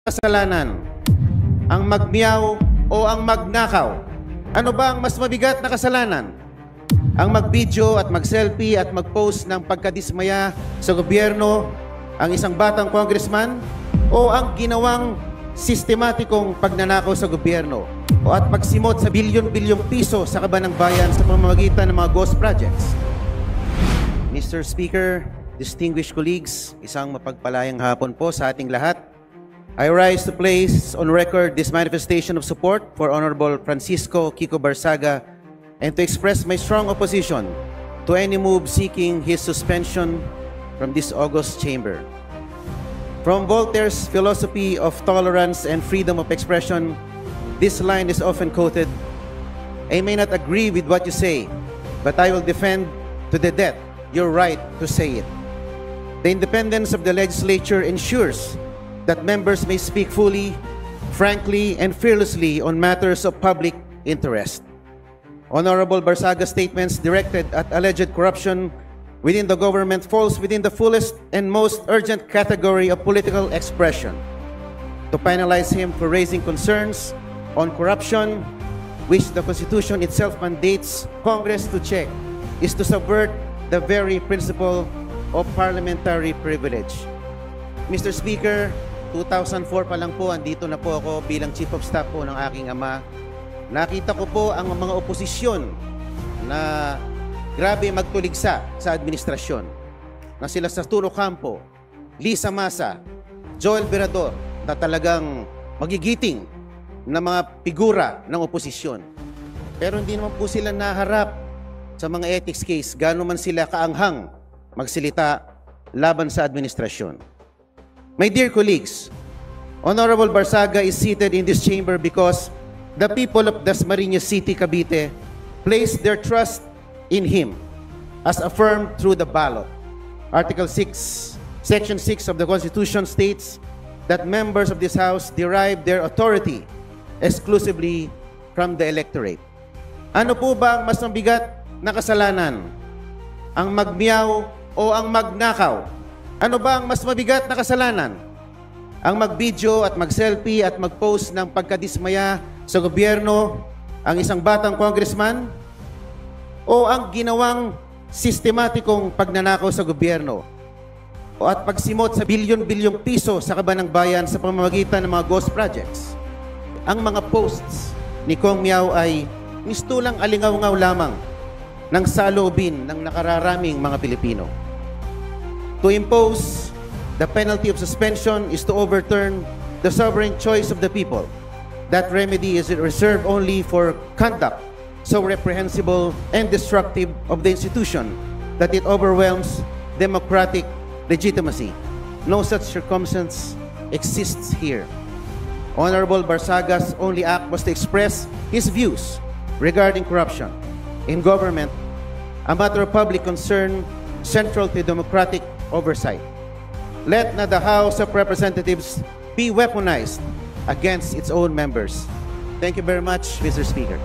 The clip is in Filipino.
kasalanan? Ang magmiyaw o ang magnakaw? Ano ba ang mas mabigat na kasalanan? Ang mag-video at mag-selfie at mag-post ng pagkadismaya sa gobyerno, ang isang batang congressman, o ang ginawang sistematikong pagnanakaw sa gobyerno o at pagsimot sa bilyon-bilyong piso sa kaban ng bayan sa pamamagitan ng mga ghost projects? Mr. Speaker, distinguished colleagues, isang mapagpalayang hapon po sa ating lahat. I rise to place on record this manifestation of support for Honorable Francisco Kiko Barsaga and to express my strong opposition to any move seeking his suspension from this august chamber. From Voltaire's philosophy of tolerance and freedom of expression, this line is often quoted: "I may not agree with what you say, but I will defend to the death your right to say it." The independence of the legislature ensures that members may speak fully, frankly, and fearlessly on matters of public interest. Honorable Barsaga's statements directed at alleged corruption within the government falls within the fullest and most urgent category of political expression. To penalize him for raising concerns on corruption, which the Constitution itself mandates Congress to check, is to subvert the very principle of parliamentary privilege. Mr. Speaker, 2004 pa lang po, andito na po ako bilang Chief of Staff po ng aking ama. Nakita ko po ang mga oposisyon na grabe magtuligsa sa administrasyon. Na sila sa Turo Campo, Lisa Masa, Joel Verador, na talagang magigiting na mga figura ng oposisyon. Pero hindi naman po sila naharap sa mga ethics case, gaano man sila kaanghang magsilita laban sa administrasyon. My dear colleagues, Honorable Barsaga is seated in this chamber because the people of Dasmariñas City, Cavite, placed their trust in him as affirmed through the ballot. Article 6, Section 6 of the Constitution states that members of this House derive their authority exclusively from the electorate. Ano po ba ang mas mabigat na kasalanan? Ang magmiyaw o ang magnakaw? Ano ba ang mas mabigat na kasalanan? Ang mag-video at mag-selfie at mag-post ng pagkadismaya sa gobyerno, ang isang batang congressman, o ang ginawang sistematikong pagnanakaw sa gobyerno o at pagsimot sa bilyon-bilyong piso sa kaban ng bayan sa pamamagitan ng mga ghost projects? Ang mga posts ni Kong Miao ay mistulang alingaw-ngaw lamang ng saloobin ng nakararaming mga Pilipino. To impose the penalty of suspension is to overturn the sovereign choice of the people. That remedy is reserved only for conduct so reprehensible and destructive of the institution that it overwhelms democratic legitimacy. No such circumstance exists here. Honorable Barsaga's only act was to express his views regarding corruption in government, a matter of public concern central to democratic oversight. Let not the House of Representatives be weaponized against its own members. Thank you very much, Mr. Speaker.